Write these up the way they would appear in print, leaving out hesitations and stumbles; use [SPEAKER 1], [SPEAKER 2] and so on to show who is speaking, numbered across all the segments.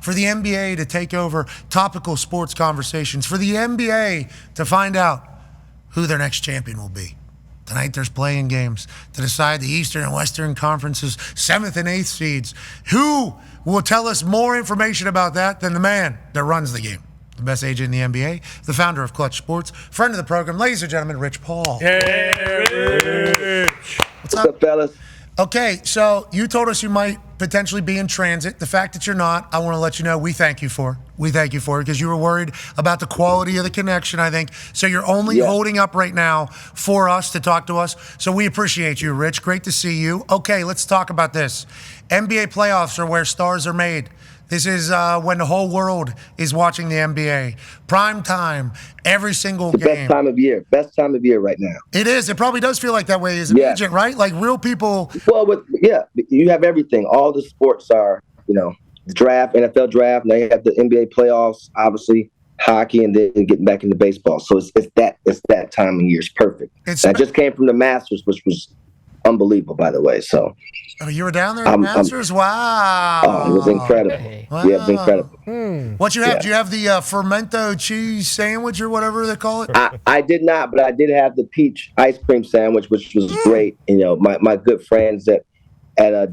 [SPEAKER 1] for the NBA to take over topical sports conversations, for the NBA to find out who their next champion will be. Tonight there's playing games to decide the Eastern and Western Conference's 7th and 8th seeds. Who will tell us more information about that than the man that runs the game? The best agent in the NBA, the founder of Clutch Sports, friend of the program, ladies and gentlemen, Rich Paul.
[SPEAKER 2] Hey, Rich.
[SPEAKER 1] What's
[SPEAKER 3] up, fellas?
[SPEAKER 1] Okay, so you told us you might potentially be in transit. The fact that you're not, I want to let you know we thank you for it. We thank you for it because you were worried about the quality of the connection, I think. So you're only holding up right now for us to talk to us. So we appreciate you, Rich. Great to see you. Okay, let's talk about this. NBA playoffs are where stars are made. This is when the whole world is watching the NBA. Prime time, every single game.
[SPEAKER 3] Best time of year. Best time of year right now.
[SPEAKER 1] It is. It probably does feel like that way as an agent, right? Like real people.
[SPEAKER 3] Well, you have everything. All the sports are, the draft, NFL draft. Now you have the NBA playoffs, obviously, hockey, and then getting back into baseball. So it's that time of year. It's perfect. I just came from the Masters, which was unbelievable, by the way. So.
[SPEAKER 1] Oh, you were down there at the Masters? Wow.
[SPEAKER 3] Oh, it was incredible.
[SPEAKER 1] Wow.
[SPEAKER 3] Yeah, it was incredible.
[SPEAKER 1] What you have? Yeah. Do you have the fermento cheese sandwich or whatever they call it?
[SPEAKER 3] I did not, but I did have the peach ice cream sandwich, which was great. My good friends at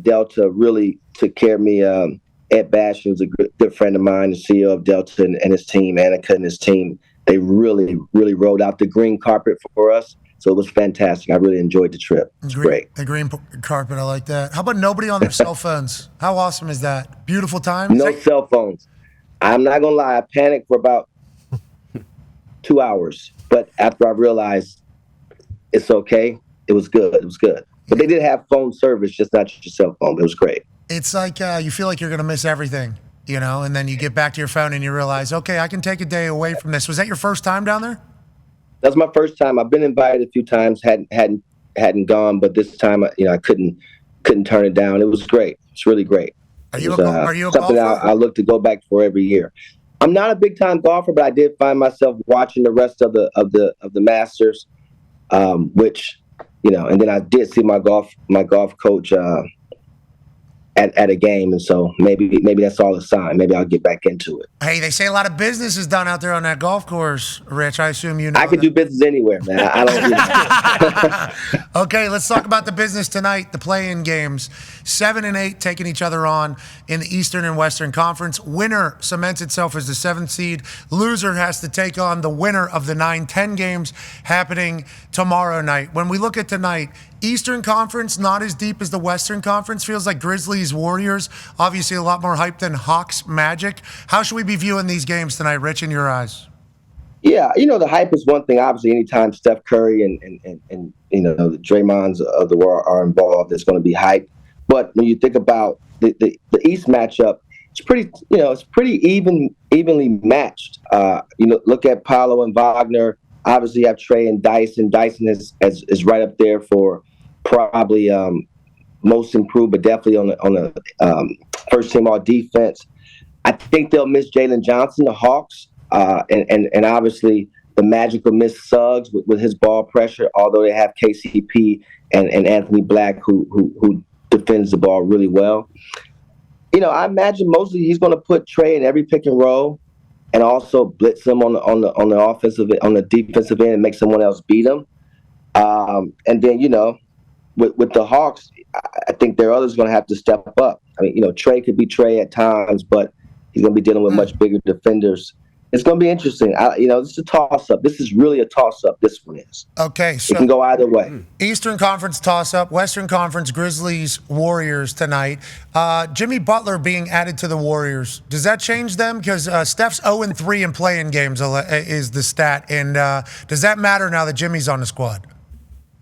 [SPEAKER 3] Delta really took care of me. Ed Bastian was a good friend of mine, the CEO of Delta and his team, Annika and his team. They really, really rolled out the green carpet for us. So it was fantastic. I really enjoyed the trip. It was great.
[SPEAKER 1] The green carpet, I like that. How about nobody on their cell phones? How awesome is that? Beautiful time?
[SPEAKER 3] No cell phones. I'm not going to lie. I panicked for about 2 hours. But after I realized it's okay, it was good. It was good. But they did have phone service, just not your cell phone. It was great.
[SPEAKER 1] It's like you feel like you're going to miss everything, and then you get back to your phone and you realize, okay, I can take a day away from this. Was that your first time down there?
[SPEAKER 3] That's my first time. I've been invited a few times, hadn't gone, but this time, I couldn't turn it down. It was great. It's really great.
[SPEAKER 1] Are you a
[SPEAKER 3] something
[SPEAKER 1] golfer?
[SPEAKER 3] I look to go back for every year. I'm not a big time golfer, but I did find myself watching the rest of the Masters, which and then I did see my golf coach at a game, and so maybe that's all a sign. Maybe I'll get back into it.
[SPEAKER 1] Hey, they say a lot of business is done out there on that golf course, Rich. I assume you know.
[SPEAKER 3] I can do business anywhere, man. I don't.
[SPEAKER 1] Okay, let's talk about the business tonight. The play-in games, 7 and 8 taking each other on in the Eastern and Western Conference. Winner cements itself as the 7th seed. Loser has to take on the winner of the 9-10 games happening tomorrow night. When we look at tonight, Eastern Conference, not as deep as the Western Conference. Feels like Grizzlies, Warriors, obviously a lot more hype than Hawks, Magic. How should we be viewing these games tonight, Rich, in your eyes?
[SPEAKER 3] Yeah, the hype is one thing. Obviously, anytime Steph Curry and the Draymonds of the world are involved, there's going to be hype. But when you think about the East matchup, it's pretty evenly matched. Look at Paolo and Wagner. Obviously, you have Trey and Dyson. Dyson is right up there for probably most improved, but definitely on the first team all defense. I think they'll miss Jalen Johnson, the Hawks, and obviously the Magic will miss Suggs with his ball pressure. Although they have KCP and Anthony Black who defends the ball really well. I imagine mostly he's going to put Trey in every pick and roll, and also blitz him on the offensive, on the defensive end, and make someone else beat him. And then with the Hawks, I think there are others going to have to step up. I mean, Trey could be Trey at times, but he's going to be dealing with much bigger defenders. It's going to be interesting. This is a toss-up. This is really a toss-up, this one is.
[SPEAKER 1] Okay, so
[SPEAKER 3] it can go either way.
[SPEAKER 1] Eastern Conference toss-up, Western Conference Grizzlies, Warriors tonight. Jimmy Butler being added to the Warriors. Does that change them? Because Steph's 0-3 in play-in games is the stat. And does that matter now that Jimmy's on the squad?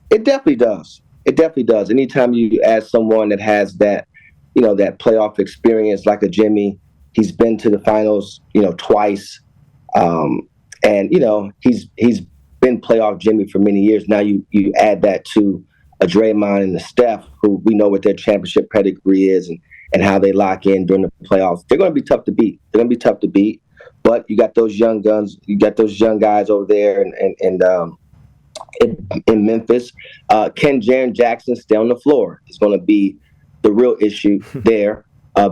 [SPEAKER 3] It definitely does. It definitely does. Anytime you add someone that has that, that playoff experience like a Jimmy, he's been to the finals, twice. And he's been playoff Jimmy for many years. Now you add that to a Draymond and a Steph, who we know what their championship pedigree is and how they lock in during the playoffs. They're going to be tough to beat. But you got those young guns. You got those young guys over there in Memphis. Can Jaren Jackson stay on the floor? It's going to be the real issue there.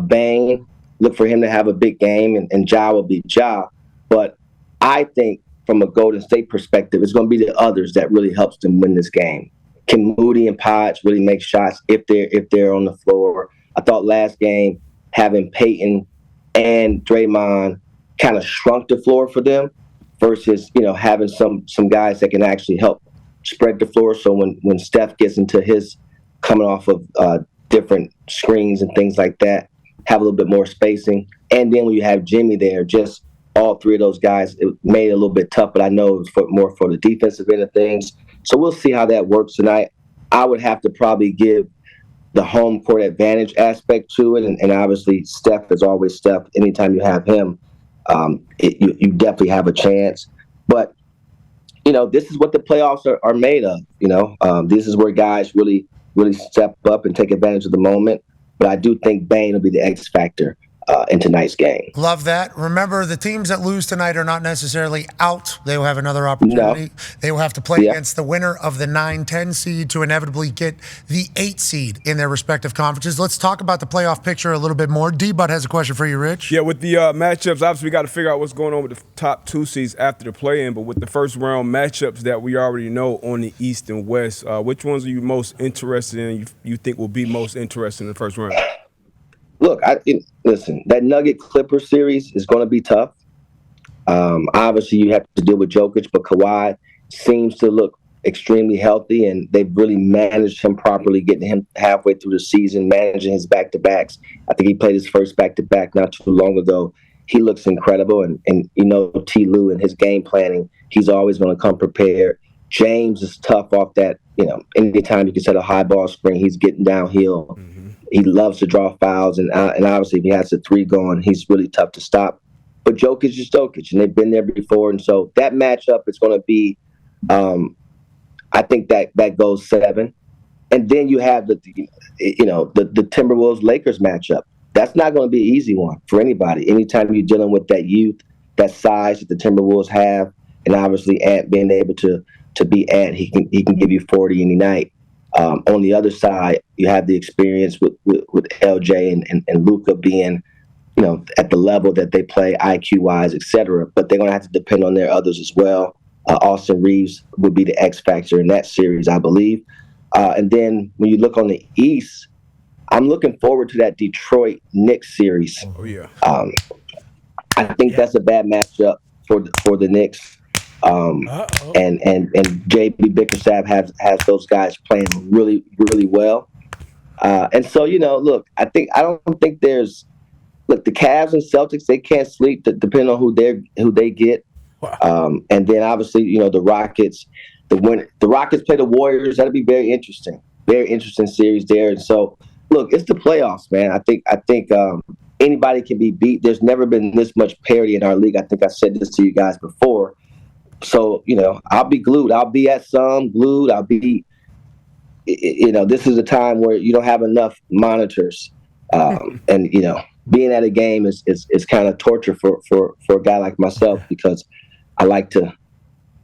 [SPEAKER 3] Bane look for him to have a big game, and Ja will be Ja. But I think from a Golden State perspective, it's going to be the others that really helps them win this game. Can Moody and Podge really make shots if they're on the floor? I thought last game having Peyton and Draymond kind of shrunk the floor for them versus, having some guys that can actually help spread the floor. So when Steph gets into his coming off of different screens and things like that, have a little bit more spacing. And then when you have Jimmy there, just all three of those guys, it made it a little bit tough, but I know it was more for the defensive end of things. So we'll see how that works tonight. I would have to probably give the home court advantage aspect to it. And obviously, Steph is always Steph. Anytime you have him, you definitely have a chance. But, this is what the playoffs are made of. This is where guys really, really step up and take advantage of the moment. But I do think Bane will be the X factor in tonight's game.
[SPEAKER 1] Love that. Remember, the teams that lose tonight are not necessarily out. They will have another opportunity. No. They will have to play against the winner of the 9-10 seed to inevitably get the 8 seed in their respective conferences. Let's talk about the playoff picture a little bit more. D-Bud has a question for you, Rich.
[SPEAKER 2] Yeah, with the matchups, obviously we got to figure out what's going on with the top 2 seeds after the play-in, but with the first round matchups that we already know on the East and West, which ones are you most interested in, you think will be most interesting in the first round?
[SPEAKER 3] Look, listen, that Nugget-Clippers series is going to be tough. Obviously, you have to deal with Jokic, but Kawhi seems to look extremely healthy, and they've really managed him properly, getting him halfway through the season, managing his back-to-backs. I think he played his first back-to-back not too long ago. He looks incredible, and T. Lue and his game planning, he's always going to come prepared. James is tough off that, anytime you can set a high ball screen, he's getting downhill. Mm-hmm. He loves to draw fouls, and obviously if he has the 3 going, he's really tough to stop. But Jokic is Jokic, and they've been there before, and so that matchup is going to be, I think that goes 7. And then you have the Timberwolves-Lakers matchup. That's not going to be an easy one for anybody. Anytime you're dealing with that youth, that size that the Timberwolves have, and obviously Ant being able to be Ant, he can give you 40 any night. On the other side, you have the experience with LJ and Luka being, at the level that they play IQ-wise, et cetera. But they're going to have to depend on their others as well. Austin Reeves would be the X factor in that series, I believe. And then when you look on the East, I'm looking forward to that Detroit Knicks series.
[SPEAKER 2] Oh, yeah.
[SPEAKER 3] I think that's a bad matchup for the Knicks. And JB Bickerstaff has those guys playing really, really well. And so, look, I don't think there's the Cavs and Celtics, they can't sleep depending on who they get. Wow. And then obviously, the Rockets, the Rockets play the Warriors, that'll be very interesting series there. And so, look, it's the playoffs, man. I think anybody can be beat. There's never been this much parity in our league. I think I said this to you guys before. So, I'll be glued. I'll be at some glued. I'll be, this is a time where you don't have enough monitors. And, being at a game is kind of torture for a guy like myself because I like to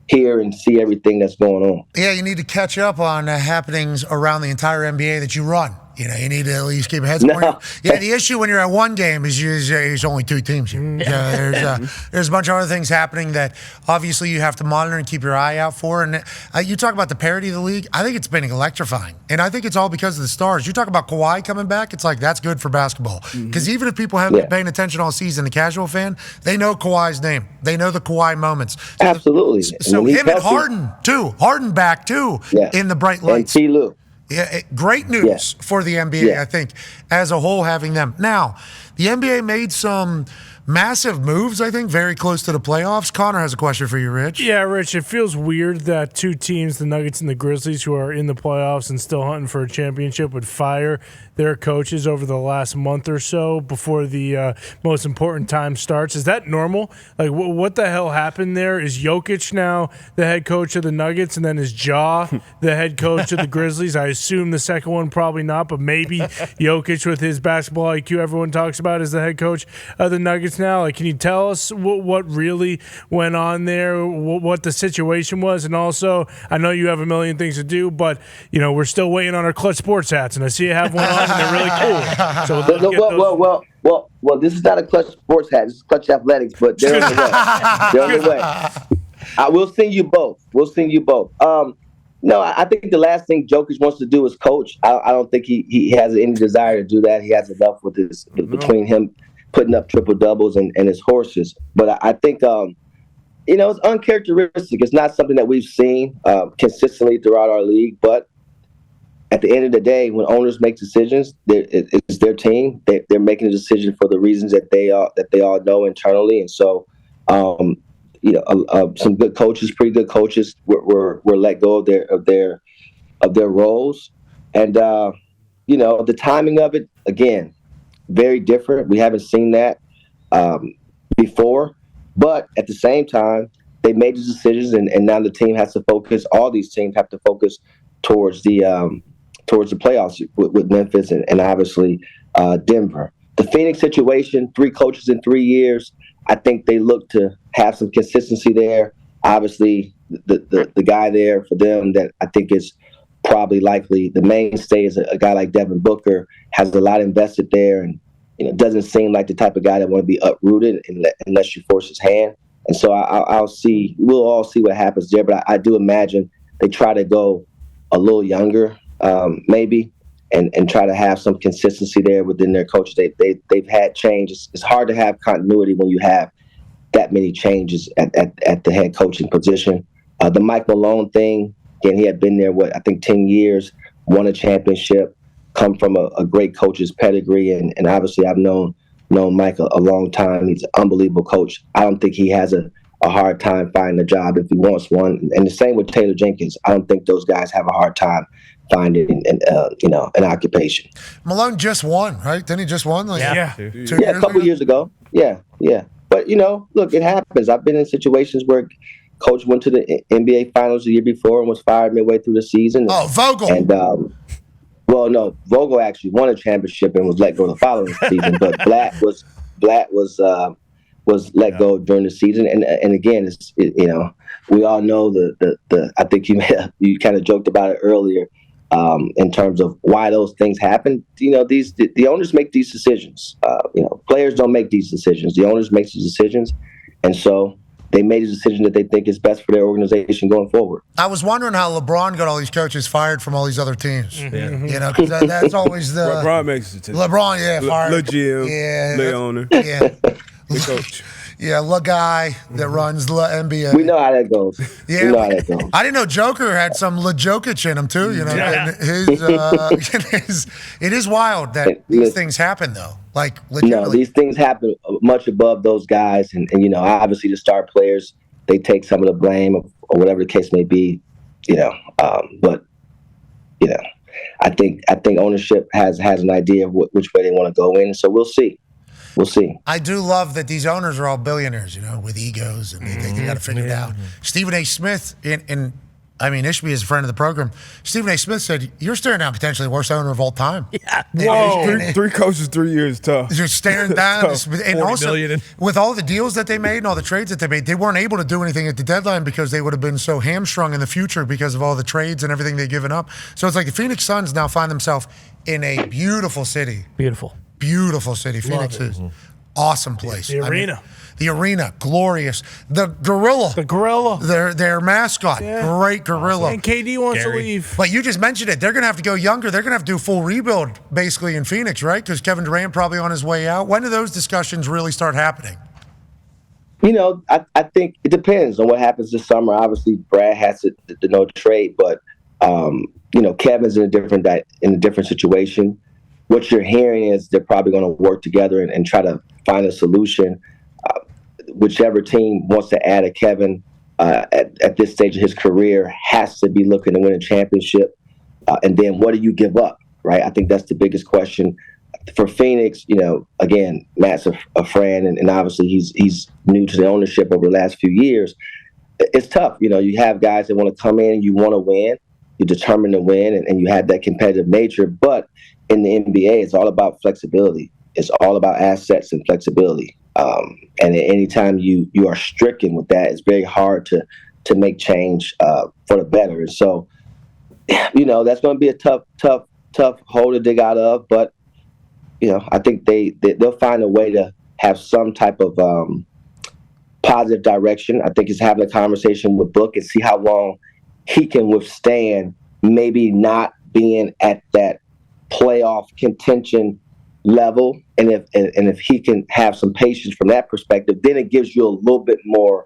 [SPEAKER 3] hear and see everything that's going on.
[SPEAKER 1] Yeah, you need to catch up on happenings around the entire NBA that you run. You need to at least keep heads.
[SPEAKER 3] No.
[SPEAKER 1] Yeah, the issue when you're at one game is there's only 2 teams here. There's a bunch of other things happening that obviously you have to monitor and keep your eye out for. And you talk about the parity of the league. I think it's been electrifying. And I think it's all because of the stars. You talk about Kawhi coming back, it's like that's good for basketball. Because even if people haven't been paying attention all season, the casual fan, they know Kawhi's name. They know the Kawhi moments.
[SPEAKER 3] Absolutely.
[SPEAKER 1] So him and Harden, too. Harden back, too, in the bright lights.
[SPEAKER 3] And T. Lue.
[SPEAKER 1] Yeah, great news for the NBA, I think, as a whole, having them. Now, the NBA made some massive moves, I think, very close to the playoffs. Connor has a question for you, Rich.
[SPEAKER 4] Yeah, Rich, it feels weird that 2 teams, the Nuggets and the Grizzlies, who are in the playoffs and still hunting for a championship, would fire their coaches over the last month or so before the most important time starts. Is that normal? Like, what the hell happened there? Is Jokic now the head coach of the Nuggets, and then is Ja the head coach of the Grizzlies? I assume the second one probably not, but maybe Jokic with his basketball IQ everyone talks about. about as the head coach of the Nuggets now. Like, can you tell us what really went on there, what the situation was? And also, I know you have a million things to do, but, we're still waiting on our Clutch Sports hats, and I see you have one on, and they're really cool. So
[SPEAKER 3] well, this is not a Clutch Sports hat. This is Clutch Athletics, but they're on the way. They're on the way. I will send you both. No, I think the last thing Jokic wants to do is coach. I don't think he has any desire to do that. He has enough with between him putting up triple doubles and his horses. But I think it's uncharacteristic. It's not something that we've seen consistently throughout our league. But at the end of the day, when owners make decisions, it's their team. They're making a decision for the reasons that they all know internally, and so. Some good coaches, pretty good coaches, were let go of their roles, and the timing of it again, very different. We haven't seen that before, but at the same time, they made the decisions, and now the team has to focus. All these teams have to focus towards the playoffs with Memphis and obviously Denver. The Phoenix situation, 3 coaches in 3 years. I think they look to have some consistency there. Obviously, the guy there for them that I think is probably likely the mainstay is a guy like Devin Booker, has a lot invested there, and doesn't seem like the type of guy that want to be uprooted unless you force his hand. And so we'll all see what happens there. But I do imagine they try to go a little younger, maybe. And try to have some consistency there within their coach. They've had changes. It's hard to have continuity when you have that many changes at the head coaching position. The Mike Malone thing, again, he had been there, 10 years, won a championship, come from a great coach's pedigree, and obviously I've known Mike a long time. He's an unbelievable coach. I don't think he has a hard time finding a job if he wants one. And the same with Taylor Jenkins. I don't think those guys have a hard time finding an occupation.
[SPEAKER 1] Malone just won, right? Didn't he just won?
[SPEAKER 3] A couple years ago. Yeah. But look, it happens. I've been in situations where coach went to the NBA Finals the year before and was fired midway through the season.
[SPEAKER 1] Oh, Vogel.
[SPEAKER 3] And Vogel actually won a championship and was let go the following season. But Blatt was let go during the season. And again, we all know the I think you kind of joked about it earlier. In terms of why those things happen, the owners make these decisions. Players don't make these decisions. The owners make these decisions, and so they made a decision that they think is best for their organization going forward.
[SPEAKER 1] I was wondering how LeBron got all these coaches fired from all these other teams. Mm-hmm. Because that's always the
[SPEAKER 2] LeBron makes the decision.
[SPEAKER 1] Fired.
[SPEAKER 2] Le GM, Le owner, the coach.
[SPEAKER 1] Yeah, the guy that runs the NBA.
[SPEAKER 3] We know how that goes.
[SPEAKER 1] Yeah, we know how that goes. I didn't know Joker had some Le Jokic in him too. And it is wild that these things happen though. Like legitimately.
[SPEAKER 3] No, these things happen much above those guys, and obviously the star players, they take some of the blame or whatever the case may be. But I think ownership has an idea of which way they want to go in. So we'll see. We'll see.
[SPEAKER 1] I do love that these owners are all billionaires, with egos, and they got to figure it out. Stephen A. Smith, Ishby is a friend of the program. Stephen A. Smith said, "You're staring down potentially the worst owner of all time."
[SPEAKER 4] Yeah.
[SPEAKER 2] Whoa. Three coaches, 3 years, tough.
[SPEAKER 1] Just staring down. And also,
[SPEAKER 5] million.
[SPEAKER 1] with all the deals that they made and all the trades that they made, they weren't able to do anything at the deadline because they would have been so hamstrung in the future because of all the trades and everything they've given up. So it's like the Phoenix Suns now find themselves in a beautiful city. Beautiful city. Phoenix is awesome place.
[SPEAKER 4] The arena.
[SPEAKER 1] The arena, glorious. The gorilla. Their mascot, great gorilla.
[SPEAKER 4] And KD wants to leave.
[SPEAKER 1] But you just mentioned it. They're going to have to go younger. They're going to have to do a full rebuild, basically, in Phoenix, right? Because Kevin Durant probably on his way out. When do those discussions really start happening?
[SPEAKER 3] I think it depends on what happens this summer. Obviously, Brad has to no trade, but Kevin's in a different situation. What you're hearing is they're probably going to work together and try to find a solution. Whichever team wants to add a Kevin at this stage of his career has to be looking to win a championship. And then what do you give up, right? I think that's the biggest question. For Phoenix, again, Matt's a friend, and obviously he's new to the ownership over the last few years. It's tough. You have guys that want to come in and you want to win. You're determined to win, and you have that competitive nature. But in the NBA, it's all about flexibility. It's all about assets and flexibility. And anytime you are stricken with that, it's very hard to make change for the better. And so, that's going to be a tough hole to dig out of. But I think they'll find a way to have some type of positive direction. I think it's having a conversation with Book and see how long he can withstand maybe not being at that playoff contention level, and if he can have some patience from that perspective, then it gives you a little bit more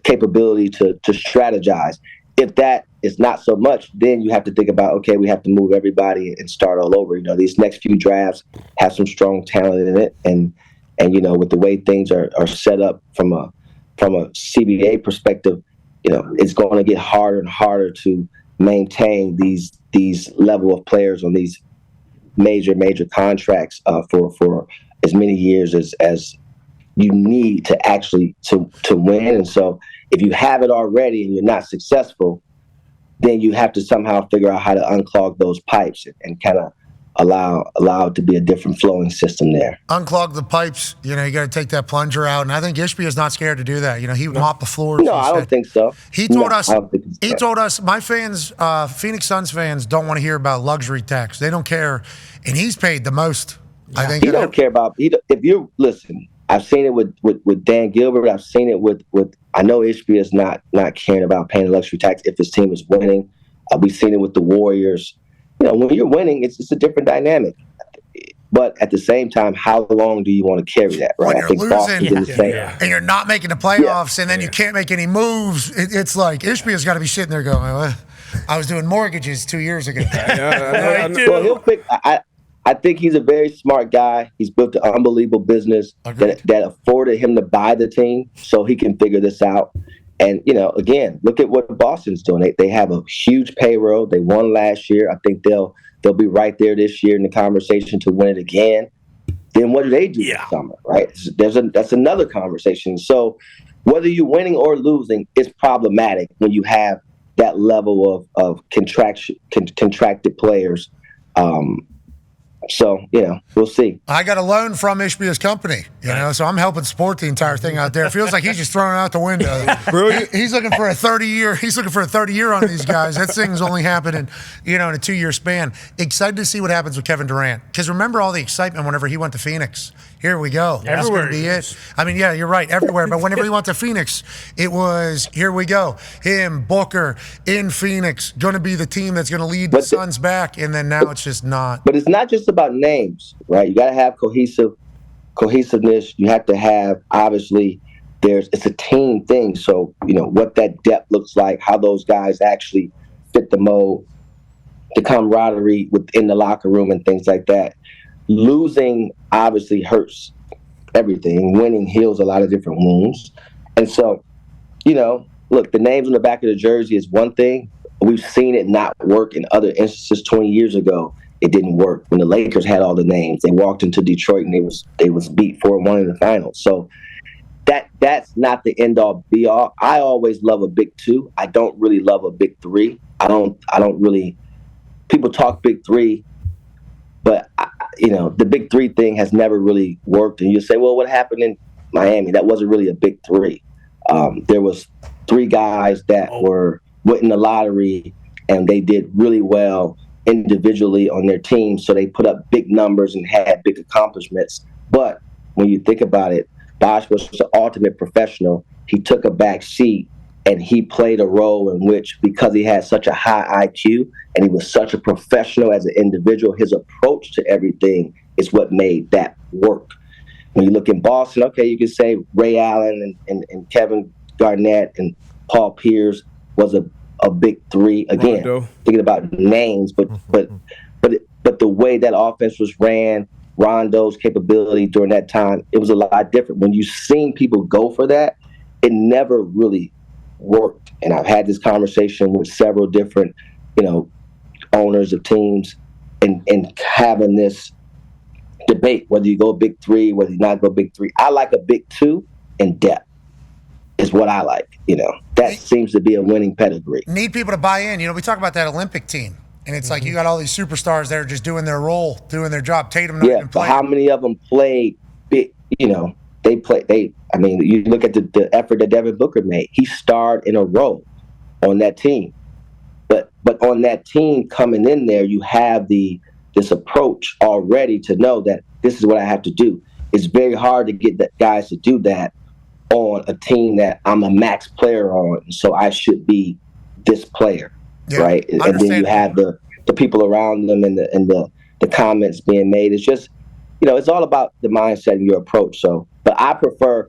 [SPEAKER 3] capability to strategize. If that is not so much, then you have to think about, okay, we have to move everybody and start all over. These next few drafts have some strong talent in it, and with the way things are set up from a CBA perspective, it's going to get harder and harder to maintain these level of players on these major contracts for as many years as you need to actually to win. And so if you have it already and you're not successful, then you have to somehow figure out how to unclog those pipes and kind of allow it to be a different flowing system there.
[SPEAKER 1] Unclog the pipes. You got to take that plunger out, and I think Ishbia is not scared to do that. He mopped the floor.
[SPEAKER 3] No, I don't think so.
[SPEAKER 1] He told us, my fans, Phoenix Suns fans, don't want to hear about luxury tax. They don't care, and he's paid the most. Yeah. I think
[SPEAKER 3] he don't care about. If you listen, I've seen it with Dan Gilbert. I've seen it with. I know Ishbia is not caring about paying luxury tax if his team is winning. We've seen it with the Warriors. When you're winning, it's a different dynamic. But at the same time, how long do you want to carry that? Right?
[SPEAKER 1] When you're losing, and you're not making the playoffs, and then you can't make any moves, it's like Ishbia's got to be sitting there going, I was doing mortgages 2 years ago.
[SPEAKER 3] Well, he'll pick. I think he's a very smart guy. He's built an unbelievable business that afforded him to buy the team, so he can figure this out. And, again, look at what Boston's doing. They have a huge payroll. They won last year. I think they'll be right there this year in the conversation to win it again. Then what do they do this summer, right? That's another conversation. So whether you're winning or losing, it's problematic when you have that level of contracted players. So, we'll see.
[SPEAKER 1] I got a loan from Ishbia's company, so I'm helping support the entire thing out there. It feels like he's just throwing it out the window. He's looking for a 30-year. He's looking for a 30-year on these guys. That thing's only happening, in a 2-year span. Excited to see what happens with Kevin Durant. Because remember all the excitement whenever he went to Phoenix. Here we go. That's going to be it. I mean, you're right, everywhere. But whenever he went to Phoenix, it was, here we go. Him, Booker, in Phoenix, going to be the team that's going to lead the Suns back. And then now it's just not.
[SPEAKER 3] But it's not just about names, right? You got to have cohesiveness. You have to have, obviously, it's a team thing. So, what that depth looks like, how those guys actually fit the mold, the camaraderie within the locker room and things like that. Losing obviously hurts everything. Winning heals a lot of different wounds. And so, look, the names on the back of the jersey is one thing. We've seen it not work in other instances. 20 years ago, it didn't work. When the Lakers had all the names, they walked into Detroit and they was beat 4-1 in the finals. So that's not the end all be all. I always love a big two. I don't really love a big three. I don't really. People talk big three, but the big three thing has never really worked. And you say, well, what happened in Miami? That wasn't really a big three. There was 3 guys that went in the lottery and they did really well individually on their team. So they put up big numbers and had big accomplishments. But when you think about it, Bosh was the ultimate professional. He took a back seat and he played a role in which, because he had such a high IQ and he was such a professional as an individual, his approach to everything is what made that work. When you look in Boston, okay, you can say Ray Allen and Kevin Garnett and Paul Pierce was a big three. Again, thinking about names, but the way that offense was ran, Rondo's capability during that time, it was a lot different. When you've seen people go for that, it never really worked. And I've had this conversation with several different, owners of teams and having this debate, whether you go big three, whether you not go big three. I like a big two in depth is what I like. That seems to be a winning pedigree.
[SPEAKER 1] Need people to buy in. We talk about that Olympic team. And it's like you got all these superstars that are just doing their role, doing their job. Tatum not even
[SPEAKER 3] but
[SPEAKER 1] playing.
[SPEAKER 3] how many of them played big? I mean, you look at the effort that Devin Booker made. He starred in a role on that team. But on that team coming in there, you have this approach already to know that this is what I have to do. It's very hard to get the guys to do that on a team that I'm a max player on, so I should be this player. Right, and then you have the people around them and the comments being made. It's just, it's all about the mindset and your approach. So, but I prefer,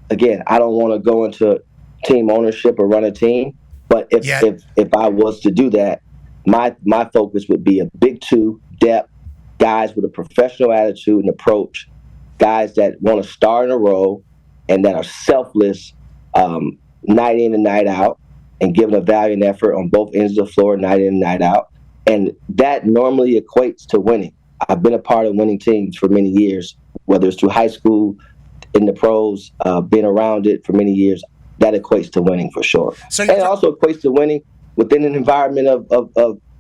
[SPEAKER 3] again, I don't want to go into team ownership or run a team. But if I was to do that, my focus would be a big two, depth, guys with a professional attitude and approach, guys that want to start in a role and that are selfless, night in and night out, and giving a valiant effort on both ends of the floor, night in and night out. And that normally equates to winning. I've been a part of winning teams for many years, whether it's through high school, in the pros, been around it for many years. That equates to winning for sure. And it also equates to winning within an environment of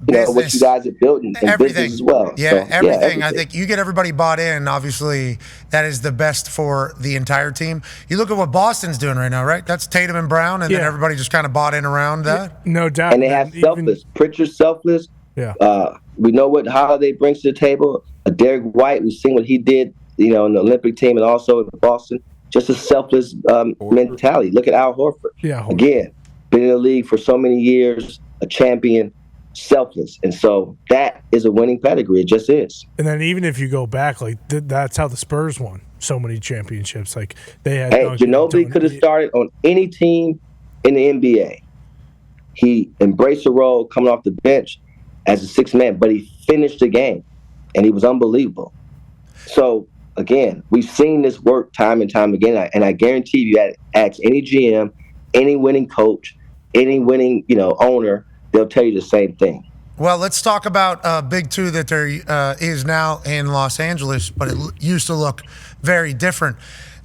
[SPEAKER 3] what you guys are building and business as well.
[SPEAKER 1] Yeah, so, everything. I think you get everybody bought in. Obviously, that is the best for the entire team. You look at what Boston's doing right now, right? That's Tatum and Brown, and then everybody just kind of bought in around that.
[SPEAKER 4] No doubt.
[SPEAKER 3] And they have selfless. Pritchard's selfless.
[SPEAKER 4] Yeah.
[SPEAKER 3] We know what Holiday brings to the table. Derek White, we've seen what he did, in the Olympic team and also in Boston. Just a selfless mentality. Look at Al Horford.
[SPEAKER 4] Yeah.
[SPEAKER 3] Again, been in the league for so many years, a champion, selfless. And so that is a winning pedigree. It just is.
[SPEAKER 4] And then even if you go back, that's how the Spurs won so many championships. Like they had.
[SPEAKER 3] Ginobili could have started on any team in the NBA. He embraced the role coming off the bench as a sixth man, but he finished the game, and he was unbelievable. So, again, we've seen this work time and time again, and I guarantee you ask any GM, any winning coach, any winning owner, they'll tell you the same thing.
[SPEAKER 1] Well, let's talk about Big Two that there is now in Los Angeles, but it used to look very different.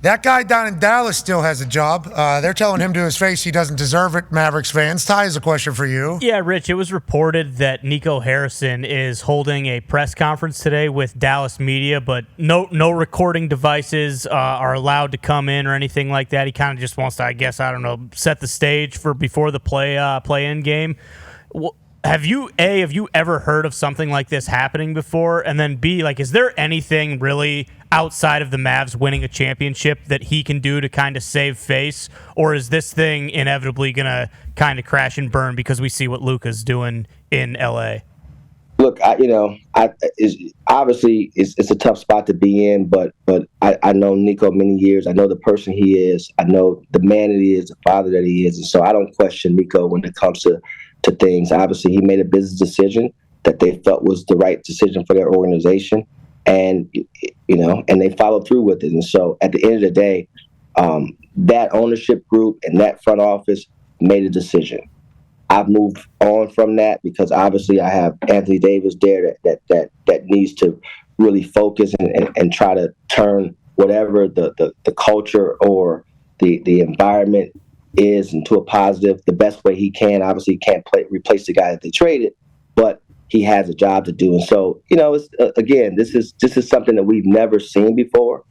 [SPEAKER 1] That guy down in Dallas still has a job. They're telling him to his face he doesn't deserve it, Mavericks fans. Ty has a question for you.
[SPEAKER 5] Yeah, Rich, it was reported that Nico Harrison is holding a press conference today with Dallas media, but no recording devices are allowed to come in or anything like that. He kind of just wants to, I guess, set the stage for before the play-in game. Have you ever heard of something like this happening before? And then B, is there anything really outside of the Mavs winning a championship that he can do to kind of save face? Or is this thing inevitably going to kind of crash and burn because we see what Luka's doing in L.A.?
[SPEAKER 3] Look, obviously it's a tough spot to be in, but I know Nico many years. I know the person he is. I know the man that he is, the father that he is. And so I don't question Nico when it comes to things. Obviously, he made a business decision that they felt was the right decision for their organization, and and they followed through with it. And so, at the end of the day, that ownership group and that front office made a decision. I've moved on from that because obviously I have Anthony Davis there that needs to really focus and try to turn whatever the culture or the environment is into a positive the best way he can. Obviously, he can't replace the guy that they traded, but he has a job to do. And so, it's, again, this is something that we've never seen before,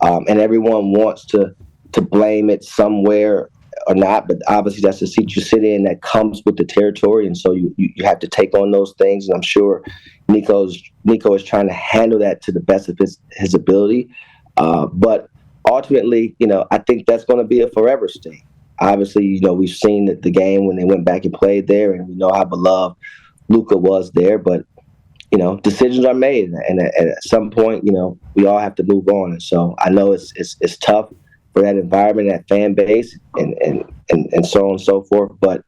[SPEAKER 3] and everyone wants to blame it somewhere or not. But obviously, that's the seat you sit in that comes with the territory, and so you have to take on those things. And I'm sure Nico is trying to handle that to the best of his ability. But ultimately, I think that's going to be a forever state. Obviously, we've seen the game when they went back and played there, and we know how beloved Luka was there. But, decisions are made, and at some point, we all have to move on. And so I know it's tough for that environment, that fan base, and so on and so forth. But,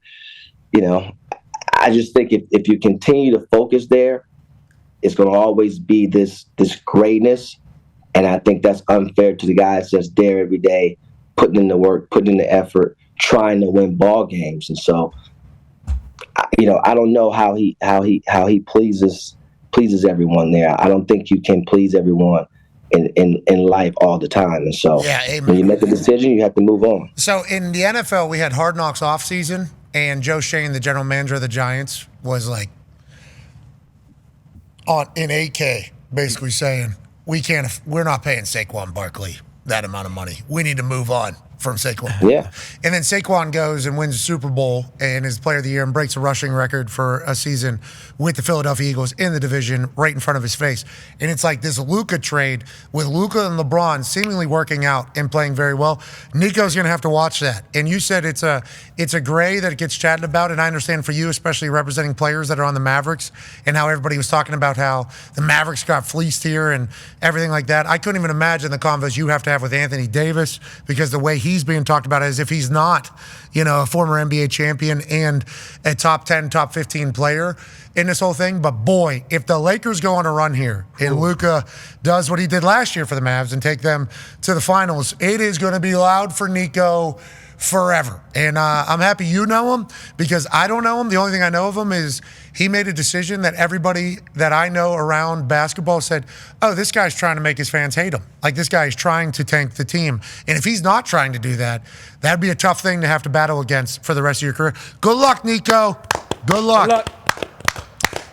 [SPEAKER 3] I just think if you continue to focus there, it's going to always be this greatness. And I think that's unfair to the guys that's there every day, putting in the work, putting in the effort, trying to win ball games. And so, I don't know how he pleases everyone there. I don't think you can please everyone in life all the time. And so when you make a decision, you have to move on.
[SPEAKER 1] So in the NFL, we had Hard Knocks offseason, and Joe Shane, the general manager of the Giants, was like, in 8K, basically saying we're not paying Saquon Barkley that amount of money. We need to move on from Saquon.
[SPEAKER 3] Yeah.
[SPEAKER 1] And then Saquon goes and wins the Super Bowl and is Player of the Year and breaks a rushing record for a season with the Philadelphia Eagles in the division right in front of his face. And it's like this Luka trade with Luka and LeBron seemingly working out and playing very well. Nico's going to have to watch that. And you said it's a gray that it gets chatted about, and I understand for you, especially representing players that are on the Mavericks, and how everybody was talking about how the Mavericks got fleeced here and everything like that. I couldn't even imagine the convos you have to have with Anthony Davis, because the way he's being talked about as if he's not, a former NBA champion and a top 10, top 15 player in this whole thing. But boy, if the Lakers go on a run here and Luka does what he did last year for the Mavs and take them to the finals, it is going to be loud for Nico forever. And I'm happy you know him, because I don't know him. The only thing I know of him is he made a decision that everybody that I know around basketball said, oh, this guy's trying to make his fans hate him. Like, this guy is trying to tank the team. And if he's not trying to do that, that'd be a tough thing to have to battle against for the rest of your career. Good luck, Nico. Good luck.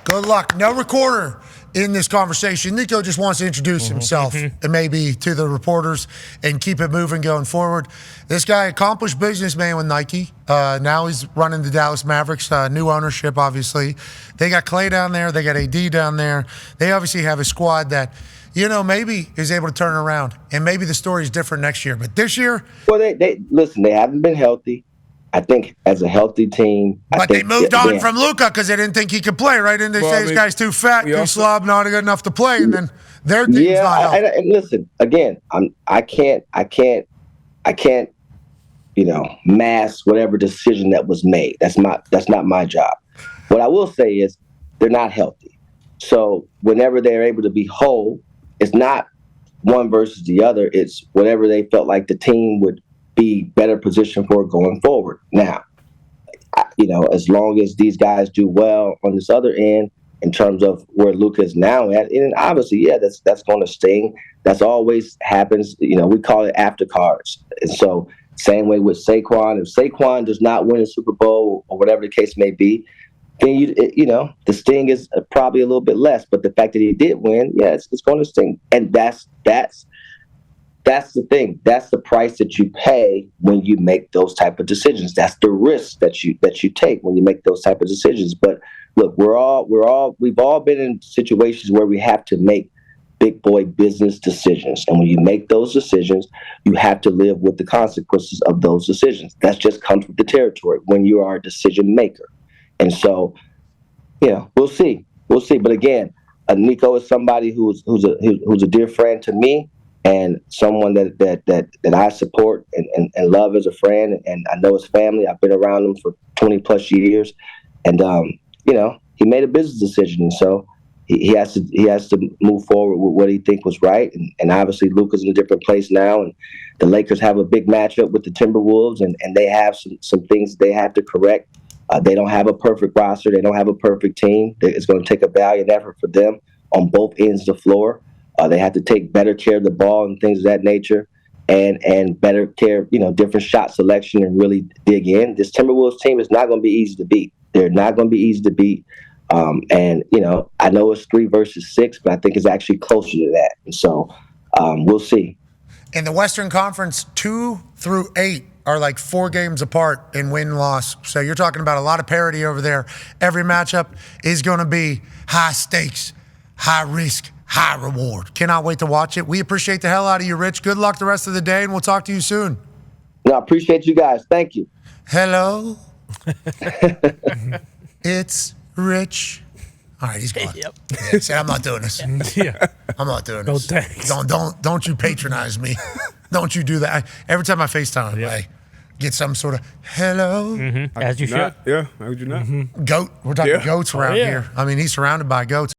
[SPEAKER 1] Good luck. No recorder in this conversation. Nico just wants to introduce himself and maybe to the reporters and keep it moving going forward. This guy, accomplished businessman with Nike. Now he's running the Dallas Mavericks. New ownership, obviously. They got Clay down there. They got AD down there. They obviously have a squad that, maybe is able to turn around. And maybe the story is different next year. But this year...
[SPEAKER 3] Well, they listen, they haven't been healthy. I think as a healthy team...
[SPEAKER 1] But they moved on from Luka because they didn't think he could play, right? And they say this guy's too fat, too slob, not good enough to play, and then their team's not healthy.
[SPEAKER 3] And listen, again, I can't, mask whatever decision that was made. That's not my job. What I will say is they're not healthy. So whenever they're able to be whole, it's not one versus the other. It's whatever they felt like the team would be better positioned for going forward. Now, as long as these guys do well on this other end in terms of where Luka is now at, and obviously, that's going to sting. That's always happens. We call it after cards. And so same way with Saquon. If Saquon does not win a Super Bowl or whatever the case may be, then the sting is probably a little bit less. But the fact that he did win, it's going to sting. And that's the thing. That's the price that you pay when you make those type of decisions. That's the risk that you take when you make those type of decisions. But look, we've all been in situations where we have to make big boy business decisions. And when you make those decisions, you have to live with the consequences of those decisions. That just comes with the territory when you are a decision maker. And so, we'll see. But again, Nico is somebody who's a dear friend to me, and someone that I support and love as a friend, and I know his family. I've been around him for 20 plus years, and he made a business decision, and so he has to move forward with what he think was right, and obviously Luka's in a different place now, and the Lakers have a big matchup with the Timberwolves, and they have some things they have to correct. They don't have a perfect roster. They don't have a perfect team. It's going to take a valiant effort for them on both ends of the floor. They have to take better care of the ball and things of that nature, and better care, different shot selection, and really dig in. This Timberwolves team is not going to be easy to beat. They're not going to be easy to beat. And I know it's 3 versus 6, but I think it's actually closer to that. And so we'll see.
[SPEAKER 1] In the Western Conference, 2 through 8 are like 4 games apart in win-loss. So you're talking about a lot of parity over there. Every matchup is going to be high stakes, high risk, high reward. Cannot wait to watch it. We appreciate the hell out of you, Rich. Good luck the rest of the day, and we'll talk to you soon.
[SPEAKER 3] No, I appreciate you guys. Thank you.
[SPEAKER 1] Hello. It's Rich. All right, he's gone. Yep. Yeah, say, I'm not doing this.
[SPEAKER 4] Yeah.
[SPEAKER 1] I'm not doing
[SPEAKER 4] No
[SPEAKER 1] this.
[SPEAKER 4] thanks.
[SPEAKER 1] Don't you patronize me. Don't you do that. Every time I FaceTime him, I get some sort of hello.
[SPEAKER 5] As you should.
[SPEAKER 2] Yeah, how would you not?
[SPEAKER 1] Goat. We're talking goats around here. I mean, he's surrounded by goats.